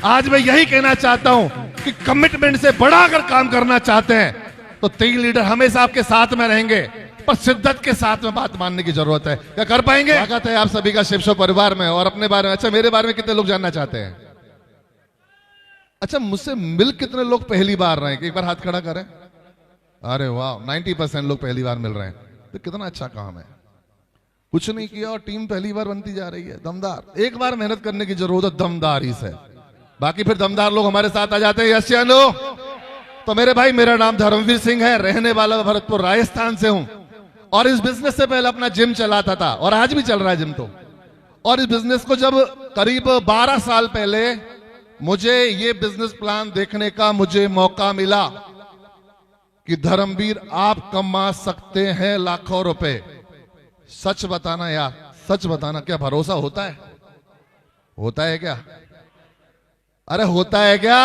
आज मैं यही कहना चाहता हूं कि कमिटमेंट से बड़ा अगर काम करना चाहते हैं तो टीम लीडर हमेशा आपके साथ में रहेंगे, पर शिद्दत के साथ में बात मानने की जरूरत है। क्या कर पाएंगे? स्वागत है आप सभी का शिव शो परिवार में। और अपने बारे में, अच्छा मेरे बारे में कितने लोग जानना चाहते हैं? अच्छा मुझसे मिल कितने लोग पहली बार रहे हैं? एक बार हाथ खड़ा करें। अरे वाह, 90% लोग पहली बार मिल रहे हैं, तो कितना अच्छा काम है। कुछ नहीं किया और टीम पहली बार बनती जा रही है। दमदार। एक बार मेहनत करने की जरूरत है दमदारी से, बाकी फिर दमदार लोग हमारे साथ आ जाते हैं। यस या नो? तो मेरे भाई, मेरा नाम धर्मवीर सिंह है, रहने वाला भरतपुर राजस्थान से हूं और इस बिजनेस से पहले अपना जिम चलाता था और आज भी चल रहा है जिम। तो और इस बिजनेस को जब करीब 12 साल पहले मुझे ये बिजनेस प्लान देखने का मुझे मौका मिला कि धर्मवीर आप कमा सकते हैं लाखों रुपए। सच बताना यार, सच बताना, क्या भरोसा होता है? होता है क्या? अरे होता है क्या?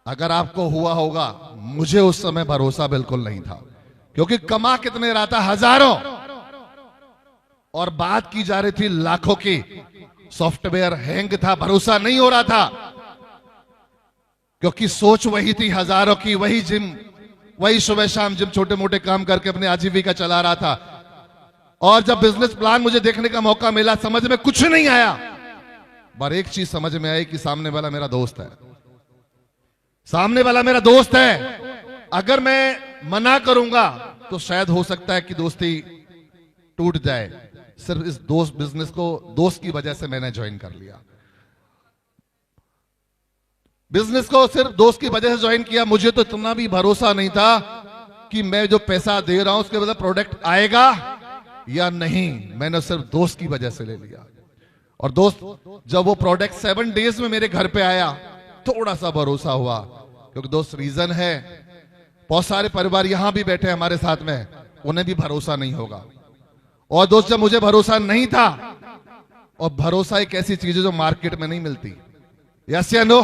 अगर आपको हुआ होगा, मुझे उस समय भरोसा बिल्कुल नहीं था, क्योंकि कमा कितने रहा था? हजारों, और बात की जा रही थी लाखों की। सॉफ्टवेयर हैंग था, भरोसा नहीं हो रहा था, क्योंकि सोच वही थी हजारों की, वही जिम, वही सुबह शाम जिम, छोटे मोटे काम करके अपने आजीविका चला रहा था। और जब बिजनेस प्लान मुझे देखने का मौका मिला, समझ में कुछ नहीं आया, पर एक चीज समझ में आई कि सामने वाला मेरा दोस्त है। सामने वाला मेरा दोस्त है। अगर मैं मना करूंगा तो शायद हो सकता है कि दोस्ती टूट जाए। सिर्फ इस दोस्त बिजनेस को दोस्त की वजह से मैंने ज्वाइन कर लिया। बिजनेस को सिर्फ दोस्त की वजह से ज्वाइन किया। मुझे तो इतना भी भरोसा नहीं था कि मैं जो पैसा दे रहा हूं उसके बदले प्रोडक्ट आएगा या नहीं। मैंने सिर्फ दोस्त की वजह से ले लिया। और दोस्त जब वो प्रोडक्ट 7 डेज में मेरे घर पे आया, थोड़ा सा भरोसा हुआ, क्योंकि दोस्त रीजन है, बहुत सारे परिवार यहां भी बैठे हमारे साथ में, उन्हें भी भरोसा नहीं होगा। और दोस्त जब मुझे भरोसा नहीं था, और भरोसा एक ऐसी चीज है जो मार्केट में नहीं मिलती। यस या नो?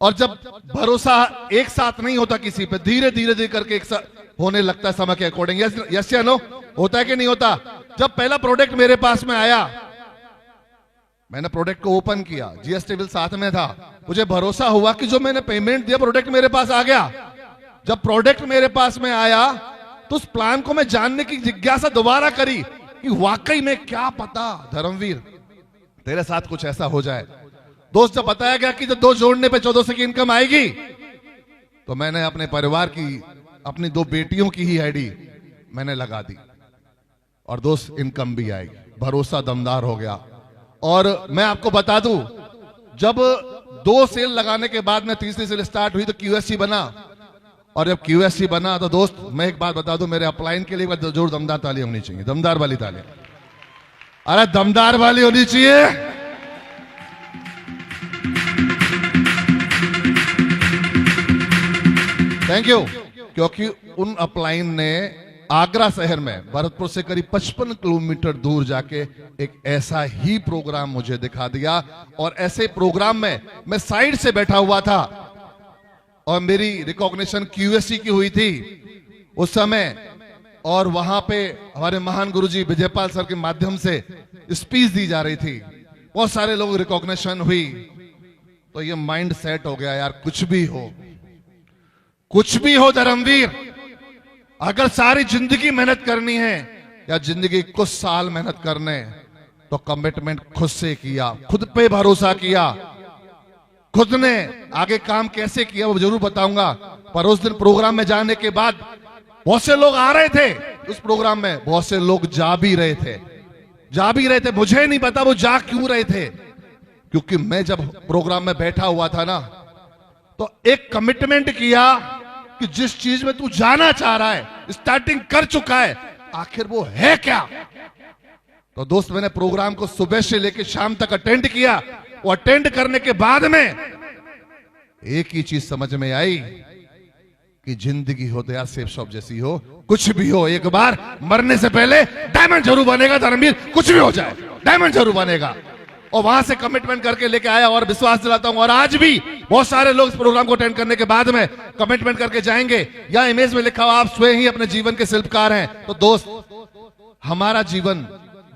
और जब भरोसा एक साथ नहीं होता किसी पे, धीरे धीरे धीरे करके एक साथ होने लगता है समय के अकॉर्डिंग। यस या नो? होता है कि नहीं होता? जब पहला प्रोडक्ट मेरे पास में आया, मैंने प्रोडक्ट को ओपन किया, जीएसटी बिल साथ में था, मुझे भरोसा हुआ कि जो मैंने पेमेंट दिया प्रोडक्ट मेरे पास आ गया। जब प्रोडक्ट मेरे पास में आया तो उस प्लान को मैं जानने की जिज्ञासा दोबारा करी कि वाकई में क्या पता धर्मवीर तेरे साथ कुछ ऐसा हो जाए। दोस्त जब बताया गया कि जब 2 जोड़ने पे 1400 की इनकम आएगी, तो मैंने अपने परिवार की, अपनी 2 बेटियों की ही आईडी मैंने लगा दी, और दोस्त इनकम भी आएगी। भरोसा दमदार हो गया। और मैं आपको बता दूं, जब 2 सेल लगाने के बाद में तीसरी सेल स्टार्ट हुई तो क्यूएससी बना। और जब क्यूएससी बना तो दोस्त मैं एक बात बता दूं, मेरे अपलाइन के लिए जोर दमदार ताली होनी चाहिए, दमदार वाली ताली। अरे दमदार वाली होनी चाहिए। Thank you. क्योंकि उन अपलाइन ने आगरा शहर में भरतपुर से करीब 55 किलोमीटर दूर जाके एक ऐसा ही प्रोग्राम मुझे दिखा दिया। और ऐसे प्रोग्राम में मैं साइड से बैठा हुआ था और मेरी रिकॉग्निशन क्यूएससी की हुई थी उस समय। और वहां पे हमारे महान गुरुजी विजयपाल सर के माध्यम से स्पीच दी जा रही थी, बहुत सारे लोग रिकॉग्निशन हुई। तो ये माइंड सेट हो गया यार, कुछ भी हो, कुछ भी हो धर्मवीर, अगर सारी जिंदगी मेहनत करनी है या जिंदगी कुछ साल मेहनत करने, तो कमिटमेंट खुद से किया, खुद पे भरोसा किया, खुद ने आगे काम कैसे किया वो जरूर बताऊंगा। पर उस दिन प्रोग्राम में जाने के बाद बहुत से लोग आ रहे थे उस प्रोग्राम में, बहुत से लोग जा भी रहे थे। मुझे नहीं पता वो जा क्यों रहे थे, क्योंकि मैं जब प्रोग्राम में बैठा हुआ था ना, तो एक कमिटमेंट किया कि जिस चीज में तू जाना चाह रहा है, स्टार्टिंग कर चुका है, आखिर वो है क्या। तो दोस्त मैंने प्रोग्राम को सुबह से लेकर शाम तक अटेंड किया। वो अटेंड करने के बाद में एक ही चीज समझ में आई कि जिंदगी हो तो यार सेफ शॉप जैसी हो, कुछ भी हो, एक बार मरने से पहले डायमंड जरूर बनेगा धर्मवीर, कुछ भी हो जाए डायमंड जरूर बनेगा। और वहां से कमिटमेंट करके लेके आया और विश्वास दिलाता हूं, और आज भी बहुत सारे लोग इस प्रोग्राम को अटेंड करने के बाद में कमिटमेंट करके जाएंगे। या इमेज में लिखा हुआ आप स्वयं ही अपने जीवन के शिल्पकार हैं। तो दोस्त हमारा जीवन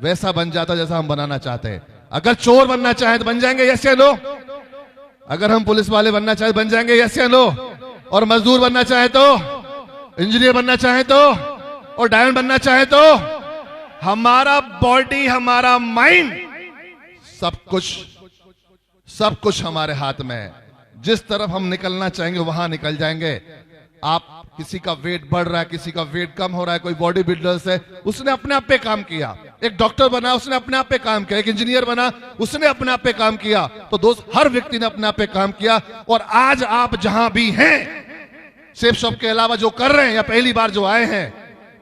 वैसा बन जाता जैसा हम बनाना चाहते हैं। अगर चोर बनना चाहे तो बन जाएंगे, यस या नो? अगर हम पुलिस वाले बनना चाहे तो बन जाएंगे, यस या नो? और मजदूर बनना चाहे तो, इंजीनियर बनना चाहे तो, और डायमंड बनना चाहे तो, हमारा बॉडी, हमारा माइंड, सब कुछ हमारे हाथ में है। जिस तरफ हम निकलना चाहेंगे वहां निकल जाएंगे। आप किसी का वेट बढ़ रहा है, किसी का वेट कम हो रहा है, कोई बॉडी बिल्डर्स है, उसने अपने आप पे काम किया। एक डॉक्टर बना, उसने अपने आप पे काम किया। एक इंजीनियर बना, उसने अपने आप पे काम किया। तो दोस्त, हर व्यक्ति ने अपने आप पे काम किया। और आज आप जहां भी हैं, शेप शॉप के अलावा जो कर रहे हैं या पहली बार जो आए हैं,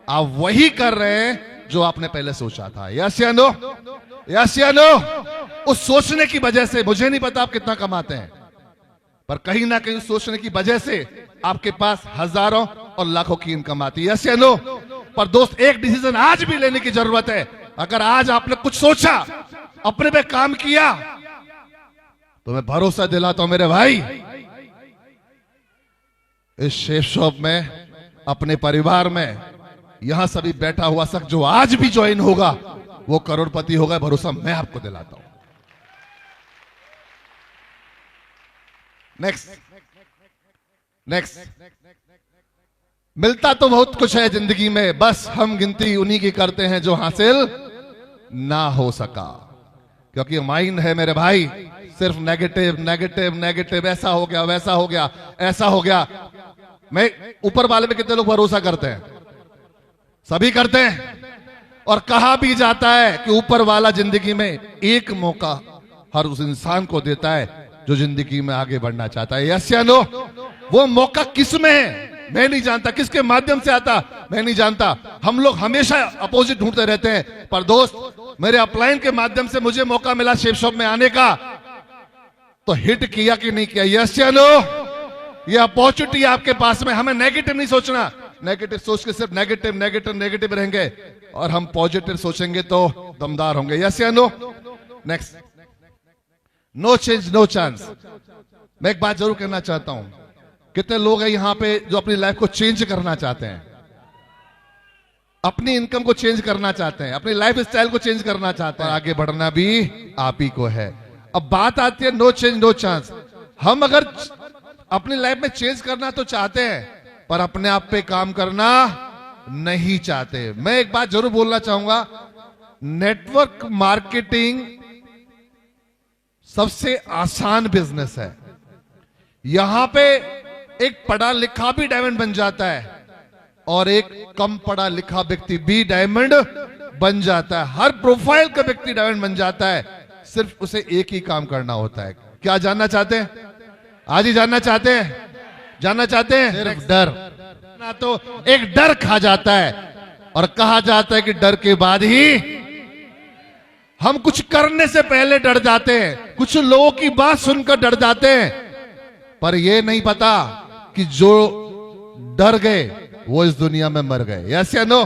आप वही कर रहे हैं जो आपने पहले सोचा था। यस या नो? यस या नो? उस सोचने की वजह से, मुझे नहीं पता आप कितना कमाते हैं, पर कहीं ना कहीं सोचने की वजह से आपके पास हजारों और लाखों की इनकम आती है। यस या नो? पर दोस्त, एक डिसीजन आज भी लेने की जरूरत है। अगर आज आपने कुछ सोचा, अपने पे काम किया, तो मैं भरोसा दिलाता हूं मेरे भाई, इस शेफ शॉप में, अपने परिवार में, यहां सभी बैठा हुआ शख्स जो आज भी ज्वाइन होगा, वो करोड़पति होगा। भरोसा मैं आपको दिलाता हूं। नेक्स्ट, मिलता तो बहुत कुछ है जिंदगी में, बस हम गिनती उन्हीं की करते हैं जो हासिल ना हो सका। क्योंकि माइंड है मेरे भाई, सिर्फ नेगेटिव नेगेटिव नेगेटिव, ऐसा हो गया, वैसा हो गया, ऐसा हो गया। मैं ऊपर वाले पे कितने लोग भरोसा करते हैं? सभी करते हैं। और कहा भी जाता है कि ऊपर वाला जिंदगी में एक मौका हर उस इंसान को देता है जो जिंदगी में आगे बढ़ना चाहता है। यस या नो? वो मौका किस में है मैं नहीं जानता, किसके माध्यम से आता मैं नहीं जानता। हम लोग हमेशा अपोजिट ढूंढते रहते हैं। पर दोस्त, मेरे अपलाइन के माध्यम से मुझे मौका मिला शेप शॉप में आने का, तो हिट किया कि नहीं किया? यस या नो? ये अपॉर्चुनिटी आपके पास में। हमें नेगेटिव नहीं सोचना। नेगेटिव सोच के सिर्फ नेगेटिव नेगेटिव नेगेटिव रहेंगे, और हम पॉजिटिव सोचेंगे तो दमदार होंगे। यस या no? Next, no change no chance. मैं एक बात जरूर कहना चाहता हूं, कितने लोग हैं यहां पे जो अपनी लाइफ को चेंज करना चाहते हैं, अपनी इनकम को चेंज करना चाहते हैं, अपनी लाइफ स्टाइल को चेंज करना चाहते हैं। आगे बढ़ना भी आप ही को है। अब बात आती है नो चेंज नो चांस। हम अगर अपनी लाइफ में चेंज करना तो चाहते हैं, पर अपने आप पे काम करना नहीं चाहते। मैं एक बात जरूर बोलना चाहूंगा, नेटवर्क मार्केटिंग सबसे आसान बिजनेस है। यहां पे एक पढ़ा लिखा भी डायमंड बन जाता है, और एक कम पढ़ा लिखा व्यक्ति भी डायमंड बन जाता है। हर प्रोफाइल का व्यक्ति डायमंड बन जाता है। सिर्फ उसे एक ही काम करना होता है। क्या जानना चाहते हैं? आज ही जानना चाहते हैं? जानना चाहते हैं? सिर्फ डर ना, तो एक डर खा जाता है, और कहा जाता है कि डर के बाद ही हम कुछ करने से पहले डर जाते हैं। कुछ लोगों की बात सुनकर डर जाते हैं, पर यह नहीं पता कि जो डर गए वो इस दुनिया में मर गए। यस या नो?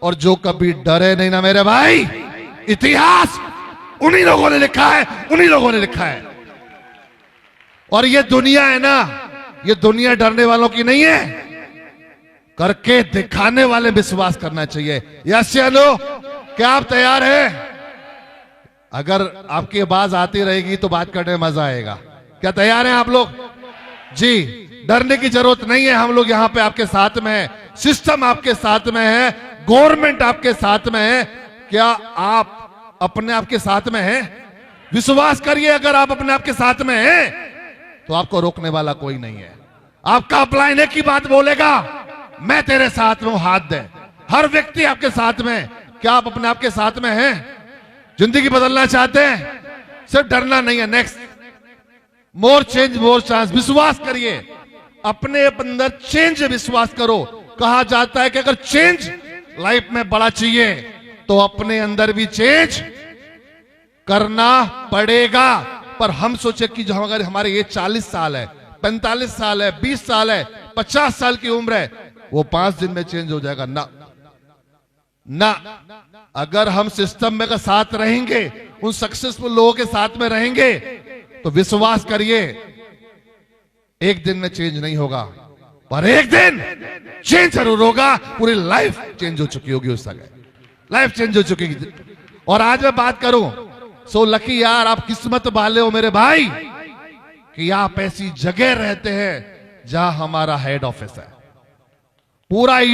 और जो कभी डरे नहीं ना मेरे भाई, इतिहास उन्हीं लोगों ने लिखा है, उन्हीं लोगों ने लिखा है। और ये दुनिया है ना, ये दुनिया डरने वालों की नहीं है, करके दिखाने वाले विश्वास करना चाहिए। यस या नो? क्या आप तैयार हैं? अगर आपकी आवाज आती रहेगी तो बात करने में मजा आएगा। क्या तैयार हैं आप लोग? जी, डरने की जरूरत नहीं है। हम लोग यहां पे आपके साथ में हैं, सिस्टम आपके साथ में है, गवर्नमेंट आपके साथ में है। क्या आप अपने आप के साथ में हैं? विश्वास करिए, अगर आप अपने आप के साथ में हैं तो आपको रोकने वाला कोई नहीं है। आपका अपलाइन एक ही बात बोलेगा, मैं तेरे साथ में हूं, हाथ दे। हर व्यक्ति आपके साथ में है। क्या आप अपने आप के साथ में हैं? जिंदगी बदलना चाहते हैं? सिर्फ डरना नहीं है। नेक्स्ट, मोर चेंज मोर चांस। विश्वास करिए, अपने अंदर चेंज विश्वास करो। कहा जाता है कि अगर चेंज लाइफ में बड़ा चाहिए तो अपने अंदर भी चेंज करना पड़ेगा। पर हम सोचे कि जो अगर हमारे ये 40 साल है, 45 साल है, 20 साल है, 50 साल की उम्र है, वो 5 दिन में चेंज हो जाएगा। ना ना, अगर हम सिस्टम में का साथ रहेंगे, उन सक्सेसफुल लोगों के साथ में रहेंगे, तो विश्वास करिए एक दिन में चेंज नहीं होगा, पर एक दिन चेंज जरूर होगा। पूरी लाइफ चेंज हो चुकी होगी, उस समय लाइफ चेंज हो चुकी। और आज मैं बात करूं सो लकी यार, आप किस्मत वाले हो मेरे भाई कि आप ऐसी जगह रहते हैं जहां हमारा हेड ऑफिस है। पूरे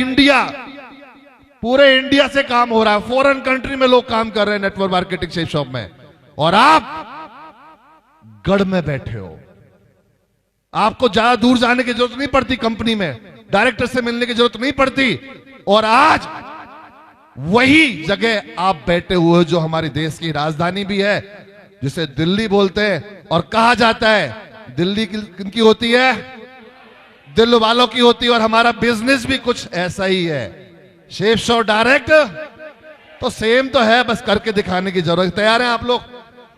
इंडिया से काम हो रहा है, फॉरेन कंट्री में लोग काम कर रहे हैं नेटवर्क मार्केटिंग शेप शॉप में, और आप गढ़ में बैठे हो। आपको ज्यादा दूर जाने की जरूरत नहीं पड़ती, कंपनी में डायरेक्टर से मिलने की जरूरत नहीं पड़ती, और आज वही जगह आप बैठे हुए हो जो हमारे देश की राजधानी भी है, जिसे दिल्ली बोलते हैं। और कहा जाता है दिल्ली किनकी होती है? दिल वालों की होती है। और हमारा बिजनेस भी कुछ ऐसा ही है, शेफ शॉप डायरेक्ट तो सेम तो है, बस करके दिखाने की जरूरत। तैयार हैं आप लोग?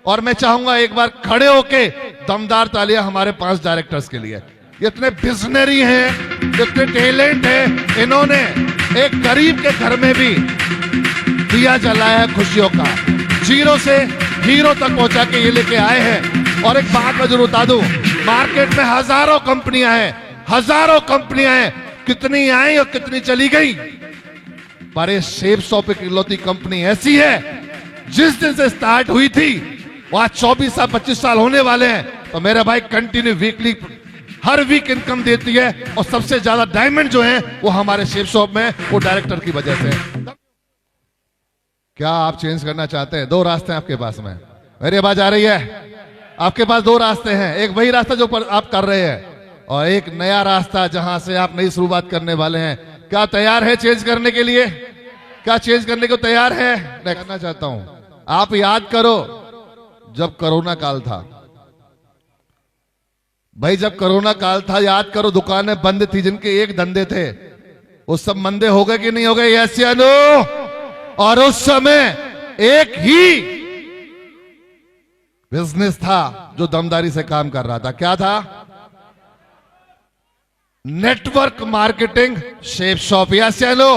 और मैं चाहूंगा एक बार खड़े होके दमदार तालियां हमारे 5 डायरेक्टर्स के लिए। इतने विजनरी हैं, इतने टैलेंट है, इन्होंने एक गरीब के घर में भी दिया जलाया है खुशियों का, जीरो से हीरो तक पहुंचा के ये लेके आए हैं। और एक बात मैं जरूर बता दूं, मार्केट में हजारों कंपनियां हैं, कितनी आई और कितनी चली गई, पर ये शेफ शॉप एक इकलौती कंपनी ऐसी है जिस दिन से स्टार्ट हुई थी वो आज 24 साल 25 साल होने वाले हैं। तो मेरे भाई कंटिन्यू वीकली हर वीक इनकम देती है, और सबसे ज्यादा डायमंड जो है वो हमारे शेफ शॉप में, वो डायरेक्टर की वजह से। क्या आप चेंज करना चाहते हैं? 2 रास्ते हैं आपके पास में, मेरी आवाज आ रही है? आपके पास 2 रास्ते हैं, एक वही रास्ता जो आप कर रहे हैं, और एक नया रास्ता जहां से आप नई शुरुआत करने वाले हैं। क्या तैयार है चेंज करने के लिए? क्या चेंज करने को तैयार है? मैं कहना चाहता हूं, आप याद करो जब कोरोना काल था भाई, जब कोरोना काल था, याद करो दुकानें बंद थी, जिनके एक धंधे थे वो सब मंदे हो गए कि नहीं हो गए? यस या नो? और उस समय एक ही बिजनेस था जो दमदारी से काम कर रहा था। क्या था? Network marketing chef shop. Yes या नो?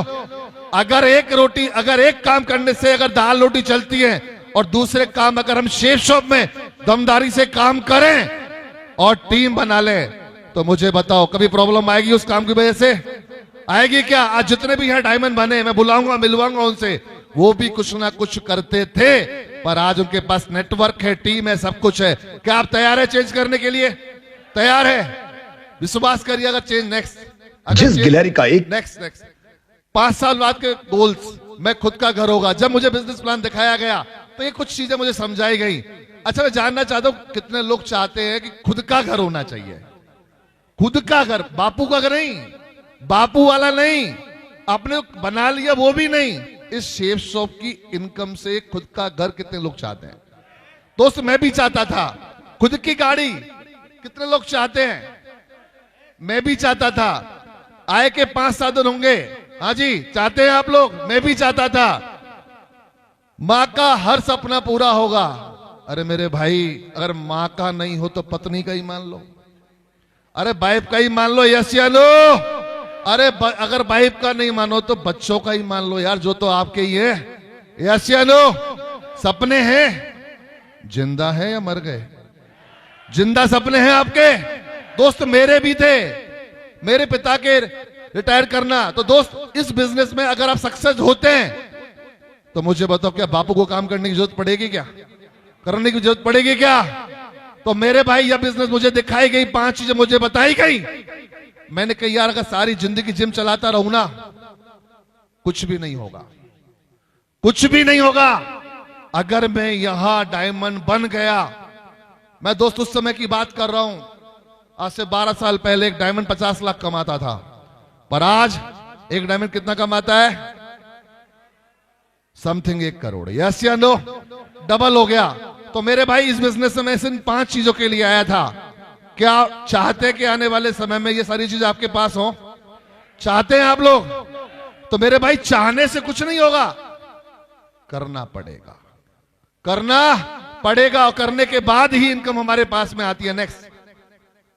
अगर एक काम करने से अगर दाल रोटी चलती है, और दूसरे काम अगर हम शेफ शॉप में दमदारी से काम करें और टीम बना लें, तो मुझे बताओ कभी प्रॉब्लम आएगी उस काम की वजह से? आएगी क्या? आज जितने भी यहाँ डायमंड बने, मैं बुलाऊंगा, मिलवाऊंगा उनसे, वो भी कुछ ना कुछ करते थे, पर आज उनके पास नेटवर्क है, टीम है, सब कुछ है। क्या आप तैयार है चेंज करने के लिए? तैयार है? विश्वास करिए, अगर चेंज जिस गिलहरी का एक नेक्स्ट 5 साल बाद के गोल्स, मैं खुद का घर होगा। जब मुझे बिजनेस प्लान दिखाया गया तो ये कुछ चीजें मुझे समझाई गई। अच्छा, मैं जानना चाहता हूं कितने लोग चाहते हैं कि खुद का घर होना चाहिए? खुद का घर, बापू का घर नहीं, बापू वाला नहीं, आपने बना लिया वो भी नहीं, इस शेफ शॉप की इनकम से खुद का घर कितने लोग चाहते हैं? दोस्त, मैं भी चाहता था। खुद की गाड़ी कितने लोग चाहते हैं? मैं भी चाहता था। आय के 5 साधन होंगे, हाँ जी, चाहते हैं आप लोग? मैं भी चाहता था। मां का हर सपना पूरा होगा। अरे मेरे भाई, अगर मां का नहीं हो तो पत्नी का ही मान लो, अरे वाइफ का ही मान लो। यस या नो? अरे अगर वाइफ का नहीं मानो तो बच्चों का ही मान लो यार, जो तो आपके ही है। यस या नो? सपने हैं, जिंदा है या मर गए? जिंदा सपने हैं आपके दोस्त, मेरे भी थे। मेरे पिता के रिटायर करना, तो दोस्त इस बिजनेस में अगर आप सक्सेस होते हैं तो मुझे बताओ, क्या बापू को काम करने की जरूरत पड़ेगी? क्या करने की जरूरत पड़ेगी क्या? तो मेरे भाई, यह बिजनेस मुझे दिखाई गई, 5 चीजें मुझे बताई गई। मैंने कहा यार, अगर सारी जिंदगी जिम चलाता रहूं ना, कुछ भी नहीं होगा, कुछ भी नहीं होगा। अगर मैं यहां डायमंड बन गया, मैं दोस्त उस समय की बात कर रहा हूं, आज से 12 साल पहले एक डायमंड 50 लाख कमाता था, पर आज एक डायमंड कितना कमाता है? समथिंग 1 करोड़। यस या नो? डबल हो गया। तो मेरे भाई, इस बिजनेस में इन 5 चीजों के लिए आया था। क्या चाहते हैं कि आने वाले समय में ये सारी चीजें आपके पास हो? चाहते हैं आप लोग? तो मेरे भाई, चाहने से कुछ नहीं होगा, करना पड़ेगा, करना पड़ेगा, और करने के बाद ही इनकम हमारे पास में आती है। नेक्स्ट,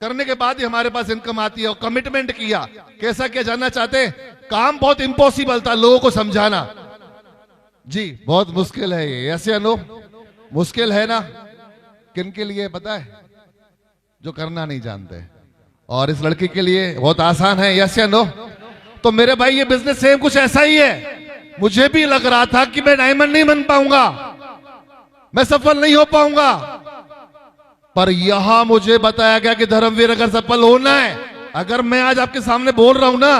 करने के बाद ही हमारे पास इनकम आती है। और कमिटमेंट किया, कैसा किया जानना चाहते हैं? काम बहुत इंपॉसिबल था लोगों को समझाना, जी बहुत मुश्किल है ये। यस या नो? मुश्किल है ना? किन के लिए पता है? जो करना नहीं जानते। और इस लड़की के लिए बहुत आसान है। यस या नो? तो मेरे भाई, ये बिजनेस सेम कुछ ऐसा ही है। मुझे भी लग रहा था कि मैं डायमंड नहीं बन पाऊंगा, मैं सफल नहीं हो पाऊंगा। पर यहां मुझे बताया गया कि धर्मवीर अगर सफल होना है, अगर मैं आज आपके सामने बोल रहा हूं ना,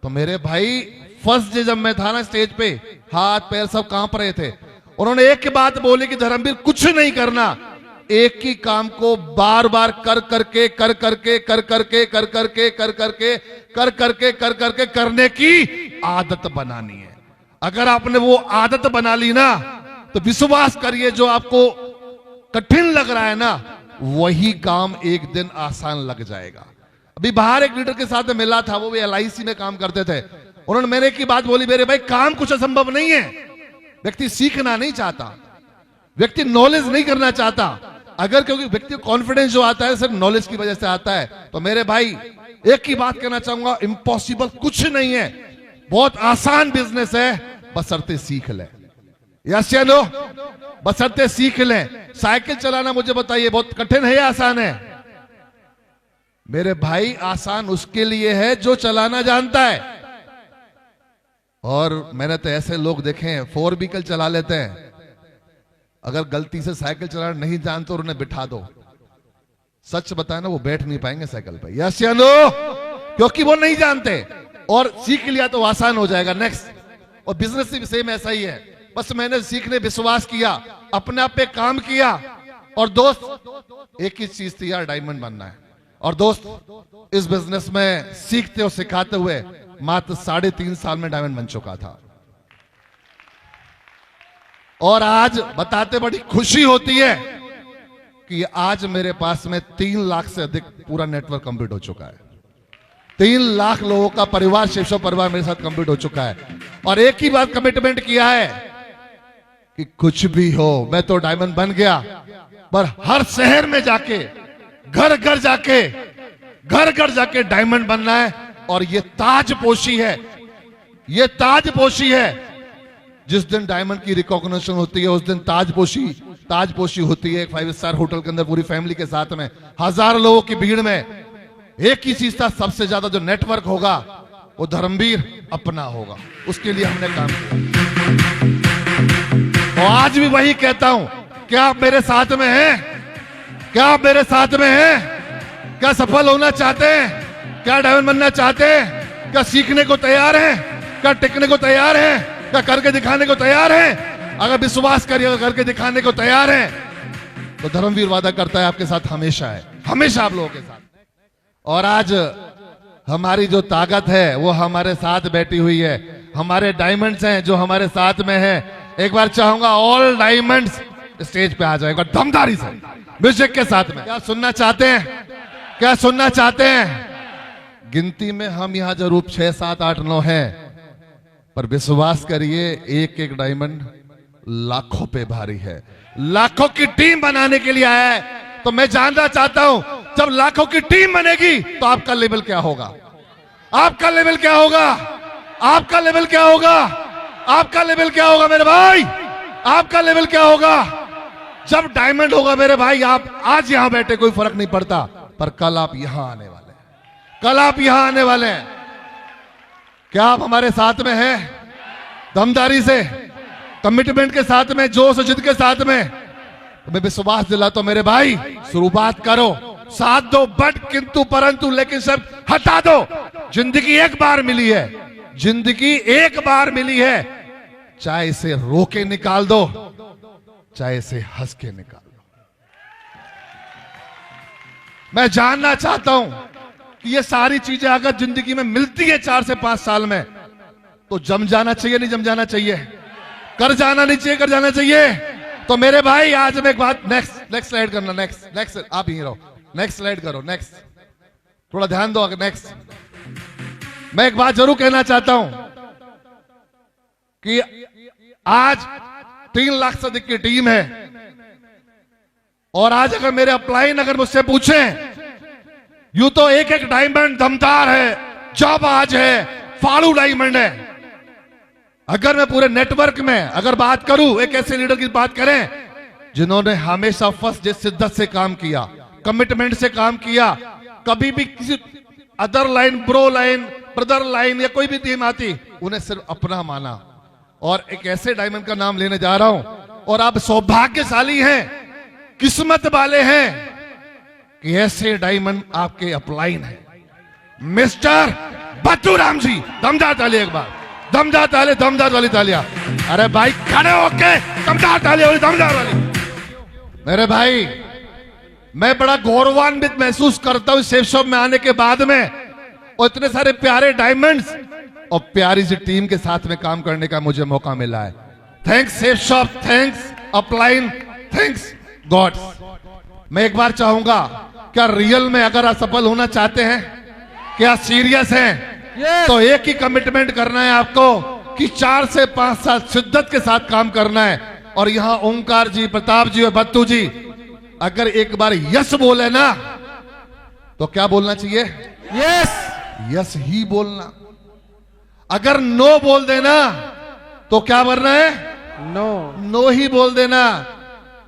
तो मेरे भाई फर्स्ट डे जब मैं था ना स्टेज पे, हाथ पैर सब कांप रहे थे। उन्होंने एक ही बात बोली कि धर्मवीर कुछ नहीं करना, एक ही काम को बार बार कर करके करने की आदत बनानी है। अगर आपने वो आदत बना ली ना, तो विश्वास करिए जो आपको कठिन लग रहा है ना, वही काम एक दिन आसान लग जाएगा। अभी बाहर एक लीडर के साथ मिला था, वो भी LIC में काम करते थे। उन्होंने मेरे की बात बोली, मेरे भाई काम कुछ असंभव नहीं है, व्यक्ति सीखना नहीं चाहता, व्यक्ति नॉलेज नहीं करना चाहता। अगर क्योंकि व्यक्ति को कॉन्फिडेंस जो आता है सिर्फ नॉलेज की वजह से आता है, तो मेरे भाई एक ही बात कहना चाहूंगा, इम्पॉसिबल कुछ नहीं है, बहुत आसान बिजनेस है, बशर्ते सीख ले। यस या नो? बशर्ते सीख ले। साइकिल चलाना मुझे बताइए बहुत कठिन है या आसान है? मेरे भाई आसान उसके लिए है जो चलाना जानता है। और मैंने तो ऐसे लोग देखे हैं 4 व्हीकल चला लेते हैं, अगर गलती से साइकिल चलाना नहीं जानते और उन्हें बिठा दो, सच बताए ना, वो बैठ नहीं पाएंगे साइकिल पे। यस या नो? क्योंकि वो नहीं जानते। और सीख लिया तो आसान हो जाएगा, नेक्स्ट। और बिजनेस भी सेम ऐसा ही है, बस मैंने सीखने विश्वास किया, अपने आप पे काम किया। और दोस्त एक ही चीज थी यार, डायमंड बनना है। और दोस्त इस बिजनेस में सीखते और सिखाते हुए मात्र 3.5 साल में डायमंड बन चुका था। और आज बताते बड़ी खुशी होती है कि आज मेरे पास में 3 लाख से अधिक पूरा नेटवर्क कंप्लीट हो चुका है। 3 लाख लोगों का परिवार, शिव परिवार मेरे साथ कंप्लीट हो चुका है। और एक ही बात कमिटमेंट किया है कि कुछ भी हो, मैं तो डायमंड बन गया, पर हर शहर में जाके, घर घर जाके डायमंड बनना है। और ये ताजपोशी है, ये ताजपोशी है। जिस दिन डायमंड की रिकॉग्निशन होती है, उस दिन ताजपोशी होती है। एक 5 स्टार होटल के अंदर पूरी फैमिली के साथ में, हजारों लोगों की भीड़ में। एक ही चीज था, सबसे ज्यादा जो नेटवर्क होगा वो धर्मवीर अपना होगा, उसके लिए हमने काम किया। और आज भी वही कहता हूं, क्या आप मेरे साथ में हैं? क्या आप मेरे साथ में हैं? क्या सफल होना चाहते हैं? क्या डायमंड बनना चाहते हैं? क्या सीखने को तैयार हैं? क्या टिकने को तैयार हैं? क्या करके दिखाने को तैयार हैं? अगर विश्वास करिए, करके दिखाने को तैयार हैं, तो धर्मवीर वादा करता है आपके साथ हमेशा है, हमेशा आप लोगों के साथ। और आज हमारी जो ताकत है वो हमारे साथ बैठी हुई है, हमारे डायमंड्स हैं जो हमारे साथ में है। एक बार चाहूंगा ऑल डायमंड्स स्टेज पे आ जाए, एक बार दमदारी से म्यूजिक के साथ में। क्या सुनना चाहते हैं? क्या सुनना चाहते हैं? गिनती में हम यहां जरूर 6, 7, 8, 9 हैं, पर विश्वास करिए एक एक डायमंड लाखों पे भारी है। लाखों की टीम बनाने के लिए आया है। तो मैं जानना चाहता हूं, जब लाखों की टीम बनेगी तो आपका लेवल क्या होगा? आपका लेवल क्या होगा? आपका लेवल क्या होगा? आपका लेवल क्या होगा मेरे भाई? आपका लेवल क्या होगा? जब डायमंड होगा मेरे भाई, आप आज यहां बैठे कोई फर्क नहीं पड़ता, पर कल आप यहां आने वाले हैं, कल आप यहां आने वाले हैं। क्या आप हमारे साथ में हैं? दमदारी से, कमिटमेंट के साथ में, जोश और जिद के साथ में। तो मैं विश्वास दिलाता हूं मेरे भाई, शुरुआत करो, साथ दो, बट किंतु परंतु लेकिन सब हटा दो। जिंदगी एक बार मिली है, जिंदगी एक बार मिली है, चाहे इसे रो के निकाल दो, चाहे इसे हंस के निकाल दो। मैं जानना चाहता हूं कि ये सारी चीजें अगर जिंदगी में मिलती है 4 से 5 साल में, तो जम जाना चाहिए, नहीं जम जाना चाहिए? कर जाना नहीं चाहिए, कर जाना चाहिए? तो मेरे भाई आज मैं एक बात, नेक्स्ट स्लाइड करना, नेक्स्ट आप ही रहो, नेक्स्ट स्लाइड करो, नेक्स्ट थोड़ा ध्यान दो, नेक्स्ट। मैं एक बात जरूर कहना चाहता हूं कि आज 3 लाख से अधिक की टीम है। और आज अगर मेरे अपलाइन अगर मुझसे पूछें, यूं तो एक एक डायमंड दमदार है, जाबाज है, फाड़ू डायमंड है। अगर मैं पूरे नेटवर्क में अगर बात करूं, एक ऐसे लीडर की बात करें जिन्होंने हमेशा फर्स्ट डे शिद्दत से काम किया, कमिटमेंट से काम किया, कभी भी किसी other line, bro line, brother line या कोई भी टीम आती, उन्हें सिर्फ अपना माना। और एक ऐसे डायमंड का नाम लेने जा रहा हूं, और आप सौभाग्यशाली हैं, किस्मत वाले हैं कि ऐसे डायमंड आपके अपलाइन है। मिस्टर बच्चूराम जी, दमदार ताली एक बार, दमदार ताली, दमदार वाली तालियां। अरे भाई खड़े होके दमदार ताली वाली, दमदार वाली। मेरे भाई, मैं बड़ा गौरवान्वित महसूस करता हूं सेफ शॉप में आने के बाद में, और इतने सारे प्यारे डायमंड्स और प्यारी सी टीम के साथ में काम करने का मुझे मौका मिला है। Thanks safe shop, thanks upline, thanks gods. मैं एक बार चाहूंगा, क्या रियल में अगर आप सफल होना चाहते हैं, क्या सीरियस हैं, तो एक ही कमिटमेंट करना है आपको कि 4 से 5 साल शिद्दत के साथ काम करना है। और यहां ओंकार जी, प्रताप जी और बत्तू जी, अगर एक बार यस बोले ना, तो क्या बोलना चाहिए? यस, यस ही बोलना। अगर नो बोल देना तो क्या करना है? नो, नो ही बोल देना।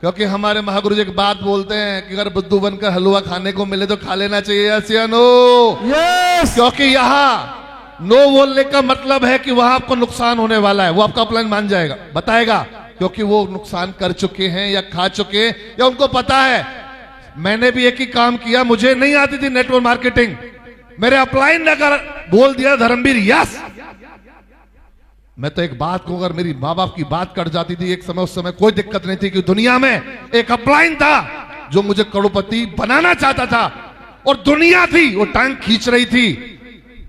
क्योंकि हमारे महागुरु जी एक बात बोलते हैं कि अगर बुद्धू बनकर हलवा खाने को मिले तो खा लेना चाहिए, यस या नो? यस। क्योंकि यहां नो बोलने का मतलब है कि वहां आपको नुकसान होने वाला है। वो आपका प्लान मान जाएगा, बताएगा, क्योंकि वो नुकसान कर चुके हैं या खा चुके हैं या उनको पता है। मैंने भी एक ही काम किया, मुझे नहीं आती थी नेटवर्क मार्केटिंग। मेरे अपलाइन ने अगर बोल दिया धर्मवीर यस, मैं तो एक बात को, अगर मेरी माँ बाप की बात कट जाती थी एक समय, उस समय कोई दिक्कत नहीं थी, कि दुनिया में एक अपलाइन था जो मुझे करोड़पति बनाना चाहता था, और दुनिया थी वो टांग खींच रही थी।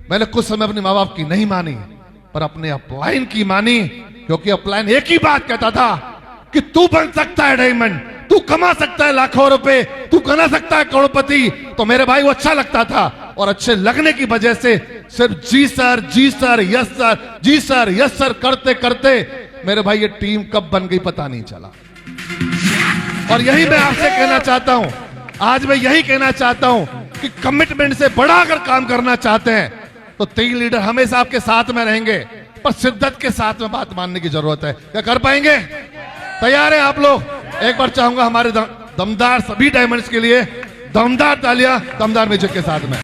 मैंने कुछ समय अपने माँ बाप की नहीं मानी, पर अपने अपलाइन की मानी, क्योंकि अपलाइन एक ही बात कहता था कि तू बन सकता है डायमंड, तू कमा सकता है लाखों रुपए, तू बना सकता है करोड़पति। तो मेरे भाई वो अच्छा लगता था, और अच्छे लगने की वजह से सिर्फ जी सर, जी सर, यस सर, जी सर, यस सर करते करते मेरे भाई ये टीम कब बन गई पता नहीं चला। और यही मैं आपसे कहना चाहता हूं, आज मैं यही कहना चाहता हूं कि कमिटमेंट से बड़ा अगर काम करना चाहते हैं तो 3 लीडर हमेशा आपके साथ में रहेंगे, पर शिद्दत के साथ में बात मानने की जरूरत है। क्या कर पाएंगे? तैयार हैं आप लोग? एक बार चाहूंगा हमारे दमदार सभी डायमंड्स के लिए दमदार तालियां, दमदार म्यूजिक के साथ में।